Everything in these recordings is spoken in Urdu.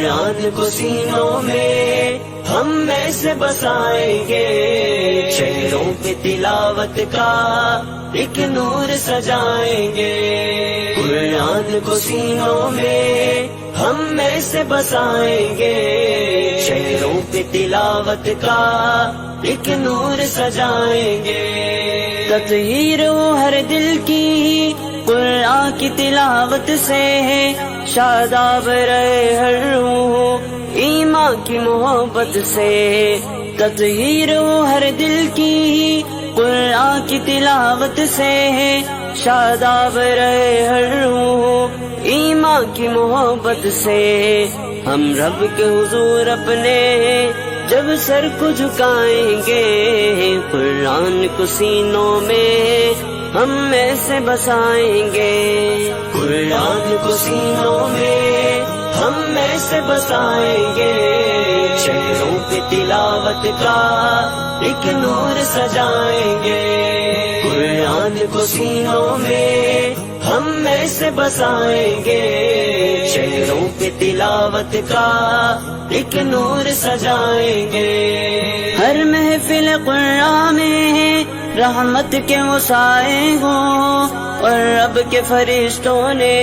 قرآن کو سینوں میں ہم میں سے بسائیں گے، شہروں پہ تلاوت کا ایک نور سجائیں گے۔ قرآن کو سینوں میں ہم میں سے بسائیں گے، شہروں پہ تلاوت کا ایک نور سجائیں گے۔ تطہیر ہو ہر دل کی قرآن کی تلاوت سے، شاداب رہے ہر روح ایمان کی محبت سے۔ تطہیر ہو ہر دل کی قرآن کی تلاوت سے، شاداب رہے ہر روح ایمان کی محبت سے۔ ہم رب کے حضور اپنے جب سر کو جھکائیں گے، قرآن کو سینوں میں ہم میں سے بسائیں گے۔ قرآن کو سینوں میں ہم میں سے بسائیں گے، شہروں پہ تلاوت کا ایک نور سجائیں گے۔ قرآن کو سینوں میں ہم میں سے بسائیں گے، شہروں پہ تلاوت کا ایک نور سجائیں گے۔ ہر محفل قرآن میں رحمت کے وسائے ہوں، اور رب کے فرشتوں نے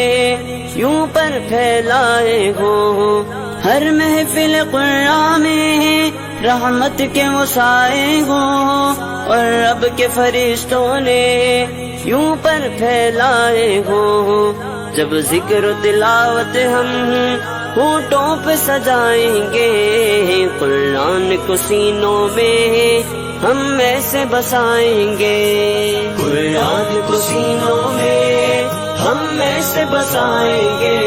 یوں پر پھیلائے ہوں۔ ہر محفل قرآن میں رحمت کے وسائے ہوں، اور رب کے فرشتوں نے یوں پر پھیلائے ہوں۔ جب ذکر و تلاوت ہم ہونٹوں پہ سجائیں گے، قرآن کو سینوں میں ہم میں سے بسائیں گے۔ قرآن کو سینوں میں ہم میں سے بسائیں گے،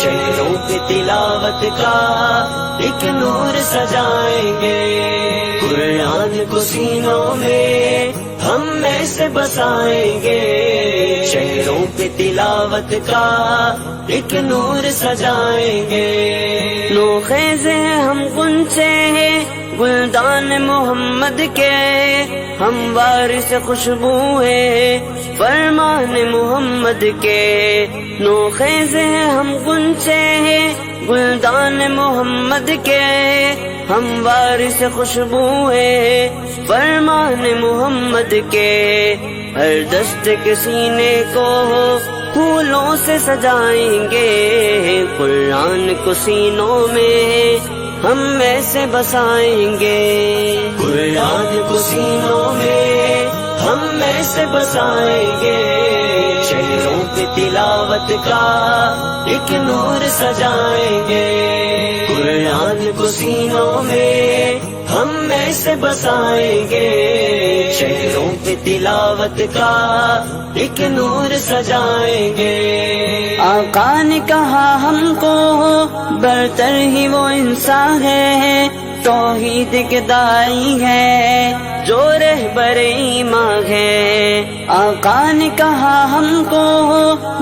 شہروں پہ تلاوت کا ایک نور سجائیں گے۔ قرآن کو سینوں میں ہم میں سے بسائیں گے، شہروں پہ تلاوت کا ایک نور سجائیں گے۔ نو خیز ہیں ہم غنچے ہیں گلدان محمد کے، ہم وارث خوشبو ہے فرمان محمد کے۔ نو خیز ہیں ہم غنچے ہیں گلدان محمد کے، ہم وارث خوشبو ہے فرمان محمد کے۔ ہر دست کے سینے کو پھولوں سے سجائیں گے، قرآن کو سینوں میں ہم میں سے بسائیں گے۔ قرآن کو سینوں میں ہم میں سے بسائیں گے، شہروں پہ تلاوت کا ایک نور سجائیں گے۔ قرآن کو سینوں میں ہم میں سے بسائیں گے، شہروں پہ تلاوت کا ایک نور سجائیں گے۔ آقا نے کہا ہم کو برتر ہی وہ انسان ہے، توحید کے دائی ہے جو رہبر ایمان ہے۔ آقا نے کہا ہم کو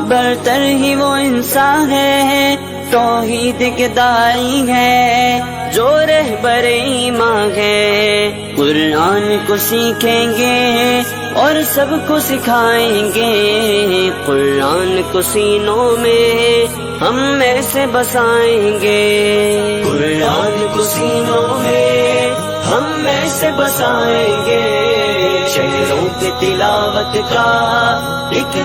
برتر ہی وہ انسان ہے، توحید کے دائی ہے جو رہبر ایمان ہے۔ قرآن کو سیکھیں گے اور سب کو سکھائیں گے، قرآن کو سینوں میں ہم میں سے بسائیں گے۔ قرآن کو سینوں میں ہم میں سے بسائیں گے، شہروں پہ تلاوت کا ایک